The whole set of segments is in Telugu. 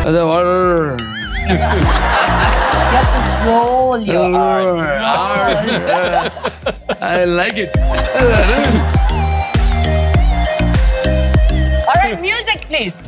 అదే వాడు I like it. All right, music please.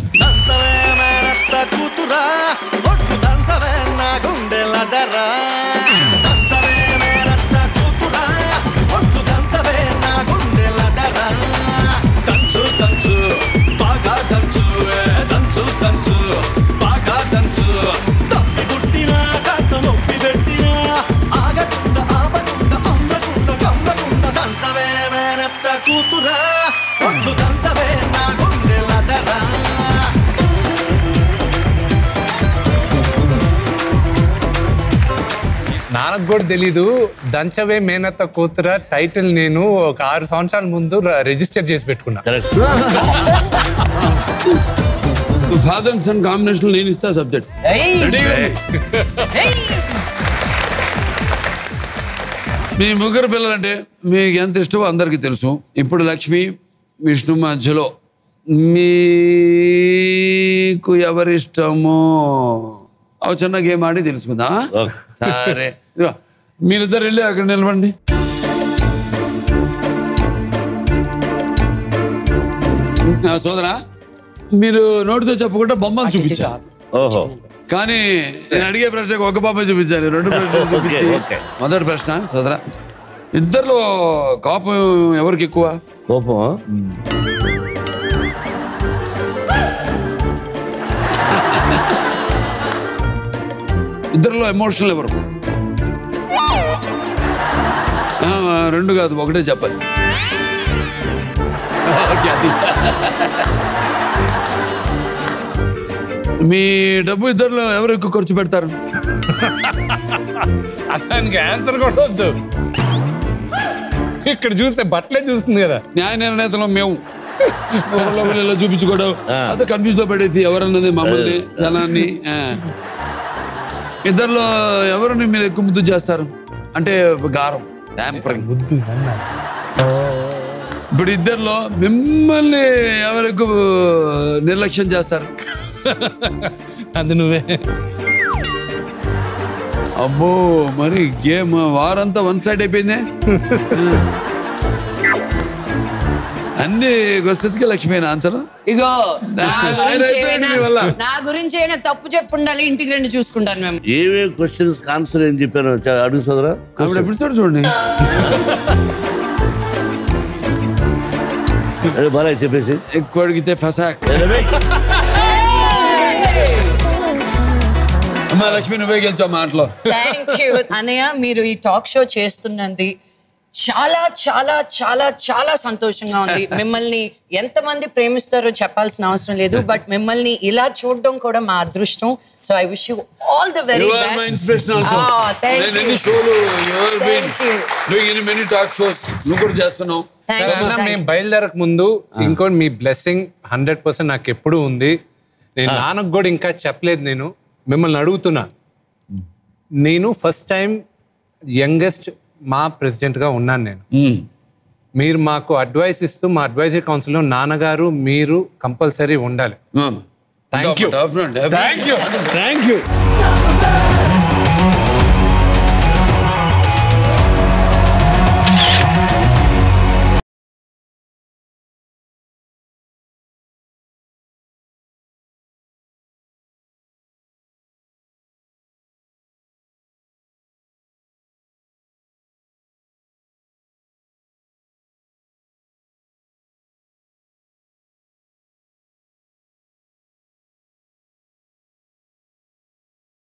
నాకు కూడా తెలీదు దంచవే మేనత్త కూతుర టైటిల్ నేను ఒక 6 సంవత్సరాల ముందు రిజిస్టర్ చేసి పెట్టుకున్నా. ఫాదర్ అండ్ సన్ కాంబినేషన్ నేను ఇస్తా సబ్జెక్ట్. మీ ముగ్గురు పిల్లలంటే మీకు ఎంత ఇష్టమో అందరికీ తెలుసు. ఇప్పుడు లక్ష్మి విష్ణు మధ్యలో మీకు ఎవరిష్టమో అవి చిన్న గేమ్ ఆడి తెలుసుకుందా? సరే మీరిద్దరు వెళ్ళి అక్కడ నిలబండి. సోదరా మీరు నోటితో చెప్పకుండా బొమ్మలు చూపించారు. ఓహో, కానీ నేను అడిగే ప్రశ్నకు ఒక బొమ్మ చూపించాను, 2 ప్రశ్నలు చూపించి. మొదటి ప్రశ్న సోదరా, ఇద్దరిలో కోపం ఎవరికి ఎక్కువ? కోపం ఇద్దరిలో ఎమోషనల్ ఎవరు? 2 కాదు, ఒకటే చెప్పాలి. మీ డబ్బు ఇద్దరిలో ఎవరు ఎక్కువ ఖర్చు పెడతారు? అతనికి ఆన్సర్ కూడా వద్దు, ఇక్కడ చూస్తే బట్టలే చూస్తుంది కదా. న్యాయ నిర్ణేతలో మేము చూపించుకోవడం అదే కన్ఫ్యూజ్ లో పడేసి ఎవరన్నది మమ్మల్ని జనాన్ని. ఇద్దరిలో ఎవరిని మీరు ఎక్కువ ముద్దు చేస్తారు? అంటే గారం ముద్దు. ఇప్పుడు ఇద్దరిలో మిమ్మల్ని ఎవరు ఎక్కువ నిర్లక్ష్యం చేస్తారు? అది నువ్వే. అబ్బో, మరి గేమ్ వారంతా 1 సైడ్ అయిపోయింది. అన్ని క్వశ్చన్స్ కి లక్ష్మీనా ఆన్సర్? ఇగో నా గురించి అయినా తప్పు చెప్పుండాలి, ఇంటికి రండి చూసుకుంటాను మేము. ఏవే క్వశ్చన్స్ ఆన్సర్ ఏం చెప్పాను అడుగు సోదరా. అప్పుడు ఎపిసోడ్ చూడండి. బాగా చెప్పేసి ఎక్కువ అడిగితే ఫసాక్. అమ్మా లక్ష్మి, నువ్వే గెలిచావు మాటలో. థ్యాంక్ యూ అన్నయ్య. మీరు ఈ టాక్ షో చేస్తున్నది చాలా చాలా చాలా చాలా సంతోషంగా ఉంది. మిమ్మల్ని ఎంతమంది ప్రేమిస్తారో చెప్పాల్సిన అవసరం లేదు, బట్ మిమ్మల్ని ఇలా చూడడం కూడా మా అదృష్టం. So I wish you all the very best. My inspiration also. నేను షోలు మెనీ టాక్ షోస్ నువ్వు కూడా చేస్తున్నావు. మేము బయలుదేరక ముందు ఇంకోటి మీ బ్లెస్సింగ్ 100% నాకు ఎప్పుడు ఉంది. నేను నాన్నకు కూడా ఇంకా చెప్పలేదు. నేను మిమ్మల్ని అడుగుతున్నా, నేను ఫస్ట్ టైం యంగెస్ట్ మా ప్రెసిడెంట్ గా ఉన్నాను నేను. మీరు మాకు అడ్వైస్ ఇస్తూ మా అడ్వైజరీ కౌన్సిల్ లో నాన్నగారు మీరు కంపల్సరీ ఉండాలి. Thank you.